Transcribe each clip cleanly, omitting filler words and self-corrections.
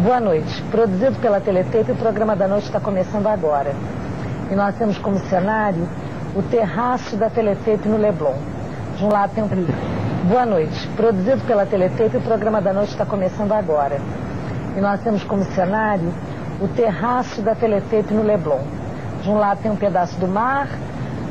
Boa noite. Produzido pela Teletape, o programa da noite está começando agora. E nós temos como cenário o terraço da Teletape no Leblon. De um lado tem Boa noite. Produzido pela Teletape, o programa da noite está começando agora. E nós temos como cenário o terraço da Teletape no Leblon. De um lado tem um pedaço do mar,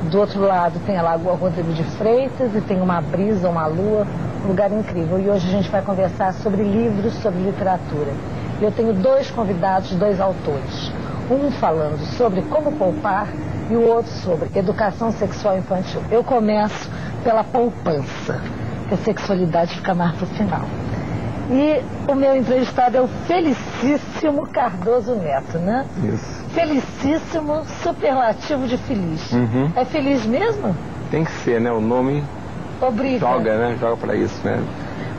do outro lado tem a Lagoa Rodrigo de Freitas e tem uma brisa, uma lua, um lugar incrível. E hoje a gente vai conversar sobre livros, sobre literatura. E eu tenho dois convidados, dois autores. Um falando sobre como poupar e o outro sobre educação sexual infantil. Eu começo pela poupança, que a sexualidade fica mais pro final. E o meu entrevistado é o Felicíssimo Cardoso Neto, né? Isso. Felicíssimo, superlativo de feliz. É feliz mesmo? Tem que ser, né? O nome obriga. Joga, né? Joga pra isso, né?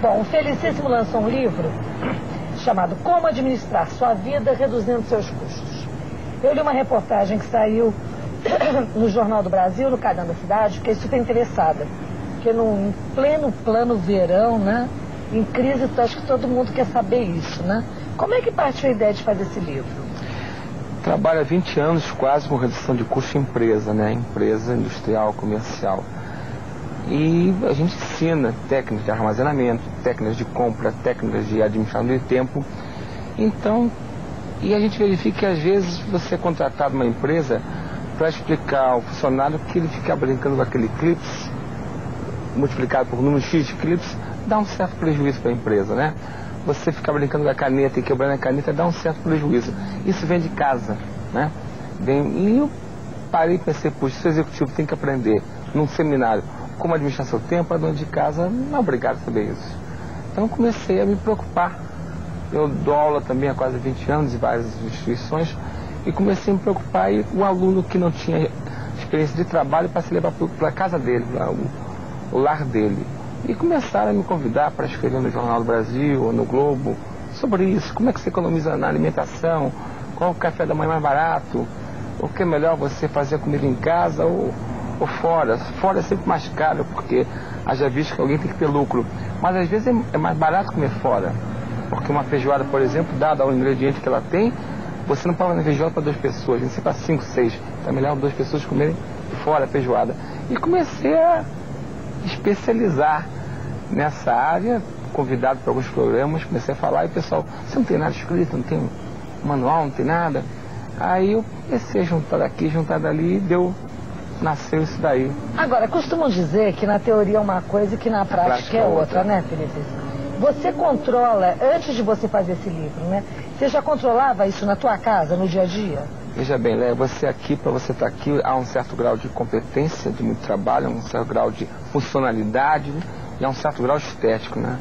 Bom, o Felicíssimo lançou um livro chamado Como Administrar Sua Vida Reduzindo Seus Custos. Eu li uma reportagem que saiu no Jornal do Brasil, no Caderno da Cidade, fiquei super interessada. Porque em pleno plano verão, né? Em crise, acho que todo mundo quer saber isso, né? Como é que partiu a ideia de fazer esse livro? Trabalho há 20 anos quase com redução de custo em empresa, né? Empresa industrial, comercial. E a gente ensina técnicas de armazenamento, técnicas de compra, técnicas de administração de tempo. Então, e a gente verifica que às vezes você é contratado numa empresa para explicar ao funcionário que ele fica brincando com aquele clips, multiplicado por número X de clips, dá um certo prejuízo para a empresa, né? Você ficar brincando com a caneta e quebrando a caneta dá um certo prejuízo. Isso vem de casa, né? E eu parei e pensei, puxa, o executivo tem que aprender num seminário como administrar seu tempo, a dona de casa não é obrigado a saber isso. Então comecei a me preocupar. Eu dou aula também há quase 20 anos em várias instituições e comecei a me preocupar e o aluno que não tinha experiência de trabalho para se levar para a casa dele, para o lar dele. E começaram a me convidar para escrever no Jornal do Brasil ou no Globo sobre isso. Como é que você economiza na alimentação? Qual o café da manhã mais barato? O que é melhor você fazer comida em casa ou fora? Fora é sempre mais caro, porque haja visto que alguém tem que ter lucro. Mas às vezes é mais barato comer fora. Porque uma feijoada, por exemplo, dada ao ingrediente que ela tem, você não paga uma feijoada para 2 pessoas, você para 5, 6. Então é melhor 2 pessoas comerem fora a feijoada. E comecei a especializar nessa área, convidado para alguns programas, comecei a falar e o pessoal, você não tem nada escrito, não tem um manual, não tem nada. Aí eu comecei a juntar daqui, juntar dali e nasceu isso daí. Agora, costumam dizer que na teoria é uma coisa e que na prática é outra, né, Felipe? Você controla, antes de você fazer esse livro, né? Você já controlava isso na tua casa, no dia a dia? Veja bem, Léa, você aqui, para você estar aqui, há um certo grau de competência, de muito trabalho, há um certo grau de funcionalidade e há um certo grau estético, né?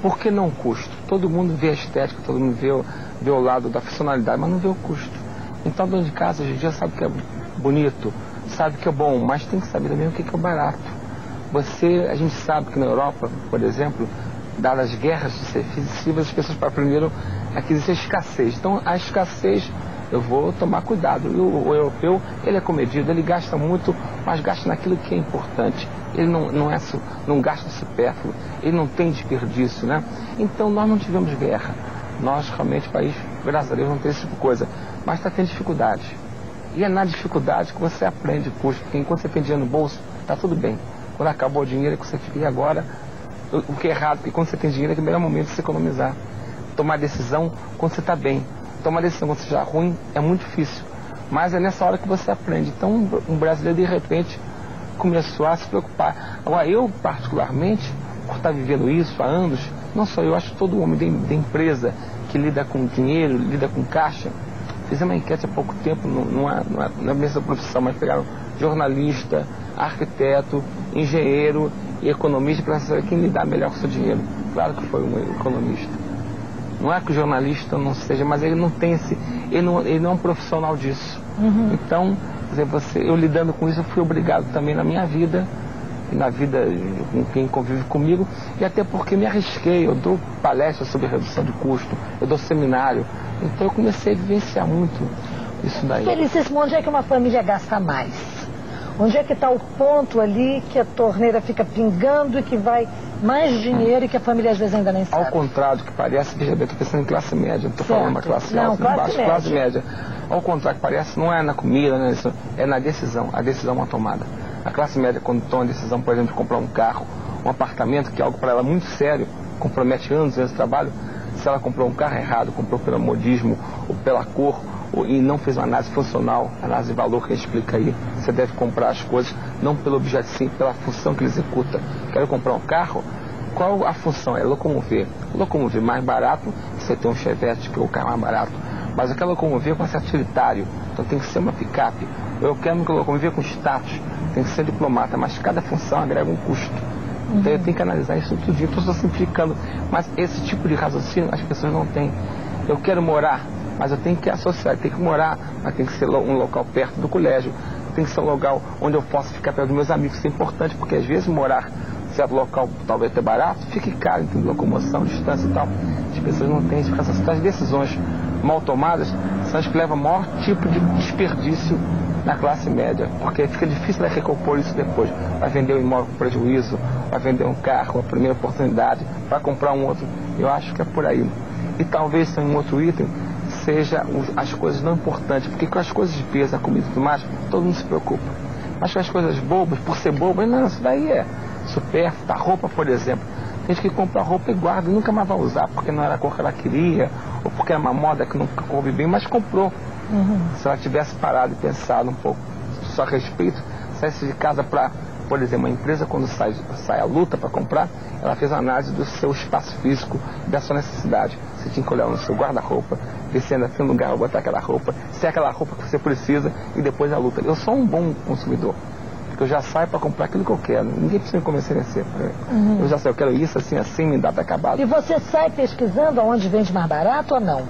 Por que não o custo? Todo mundo vê a estética, todo mundo vê o lado da funcionalidade, mas não vê o custo. Então, dono de casa, hoje em dia, sabe que é bonito, sabe que é bom, mas tem que saber também o que é o barato. A gente sabe que na Europa, por exemplo, dadas as guerras sucessivas, as pessoas aprenderam que existe a escassez. Então, a escassez, eu vou tomar cuidado. E o europeu, ele é comedido, ele gasta muito, mas gasta naquilo que é importante. Ele não gasta supérfluo, ele não tem desperdício, né? Então, nós não tivemos guerra. Nós, realmente, o país, graças a Deus, não tem esse tipo de coisa. Mas está tendo dificuldade. E é na dificuldade que você aprende o custo, porque enquanto você tem dinheiro no bolso, está tudo bem. Quando acabou o dinheiro, é que você fica, e agora? O que é errado, porque quando você tem dinheiro é que é o melhor momento de você economizar. Tomar decisão quando você está bem. Tomar decisão quando você está ruim é muito difícil. Mas é nessa hora que você aprende. Então, um brasileiro, de repente, começou a se preocupar. Agora, eu, particularmente, por estar vivendo isso há anos, não só eu, acho que todo homem da empresa que lida com dinheiro, lida com caixa. Fiz uma enquete há pouco tempo, não é mesma profissão, mas pegaram jornalista, arquiteto, engenheiro e economista para saber quem lidar melhor com o seu dinheiro. Claro que foi um economista. Não é que o jornalista não seja, mas ele não tem ele não é um profissional disso. Então, quer dizer, eu lidando com isso, eu fui obrigado também na minha vida, e na vida com quem convive comigo, e até porque me arrisquei. Eu dou palestras sobre redução de custo, eu dou seminário, então eu comecei a vivenciar muito isso daí. Felicíssimo, onde é que uma família gasta mais? Onde é que está o ponto ali que a torneira fica pingando e que vai mais dinheiro e que a família às vezes ainda nem sabe? Ao contrário do que parece, veja bem, estou pensando em classe média, não estou falando uma classe não, alta, classe média. Ao contrário do que parece, não é na comida, não é, isso, é na decisão, a decisão é uma tomada. A classe média, quando toma a decisão, por exemplo, de comprar um carro, um apartamento, que é algo para ela muito sério, compromete anos de trabalho, se ela comprou um carro errado, comprou pelo modismo ou pela cor, e não fez uma análise funcional, análise de valor que a gente explica aí, você deve comprar as coisas não pelo objeto, sim pela função que ele executa. Quero comprar um carro, qual a função? É locomover. Locomover mais barato, você tem um Chevette, que é o carro mais barato, mas eu quero locomover com certo utilitário, então tem que ser uma picape. Eu quero me locomover com status, tem que ser diplomata, mas cada função agrega um custo. Então eu tenho que analisar isso tudo, estou só simplificando, mas esse tipo de raciocínio as pessoas não têm. Eu quero morar, mas eu tenho que associar, tenho que morar, mas tem que ser um local perto do colégio, tem que ser um local onde eu possa ficar perto dos meus amigos, isso é importante, porque às vezes morar em certo local talvez até barato, fique caro, em locomoção, distância e tal. As pessoas não têm esse raciocínio. As decisões mal tomadas são as que levam ao maior tipo de desperdício na classe média, porque fica difícil recompor isso depois. Vai vender um imóvel com prejuízo, vai vender um carro, a primeira oportunidade, vai comprar um outro. Eu acho que é por aí. E talvez um outro item seja as coisas não importantes, porque com as coisas de peso, a comida e tudo mais, todo mundo se preocupa. Mas com as coisas bobas, por ser boba, não, isso daí é supérfluo. A roupa, por exemplo, tem gente que compra roupa e guarda e nunca mais vai usar, porque não era a cor que ela queria, ou porque era uma moda que nunca coube bem, mas comprou. Se ela tivesse parado e pensado um pouco só a respeito, saísse de casa para, por exemplo, uma empresa quando sai à luta para comprar, ela fez uma análise do seu espaço físico e da sua necessidade. Você tinha que olhar no seu guarda-roupa, ver se ainda tem lugar para botar aquela roupa, se é aquela roupa que você precisa, e depois a luta. Eu sou um bom consumidor, porque eu já saio para comprar aquilo que eu quero. Ninguém precisa me convencer a ser. Eu já sei, eu quero isso, assim, me dá para acabar. E você sai pesquisando aonde vende mais barato ou não?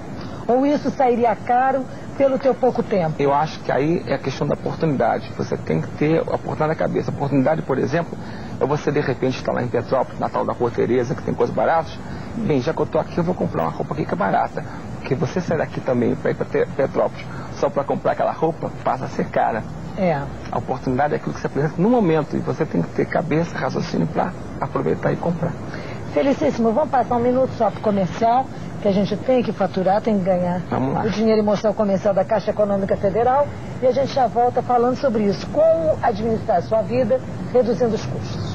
Ou isso sairia caro pelo teu pouco tempo? Eu acho que aí é a questão da oportunidade. Você tem que ter a oportunidade na cabeça. A oportunidade, por exemplo, é você de repente estar lá em Petrópolis, na tal da Rua Tereza, que tem coisas baratas. Bem, já que eu estou aqui, eu vou comprar uma roupa aqui que é barata. Porque você sair daqui também para ir para Petrópolis só para comprar aquela roupa, passa a ser cara. A oportunidade é aquilo que se apresenta no momento. E você tem que ter cabeça, raciocínio para aproveitar e comprar. Felicíssimo, vamos passar um minuto só para o comercial, que a gente tem que faturar, tem que ganhar o dinheiro e mostrar o comercial da Caixa Econômica Federal. E a gente já volta falando sobre isso, como administrar a sua vida, reduzindo os custos.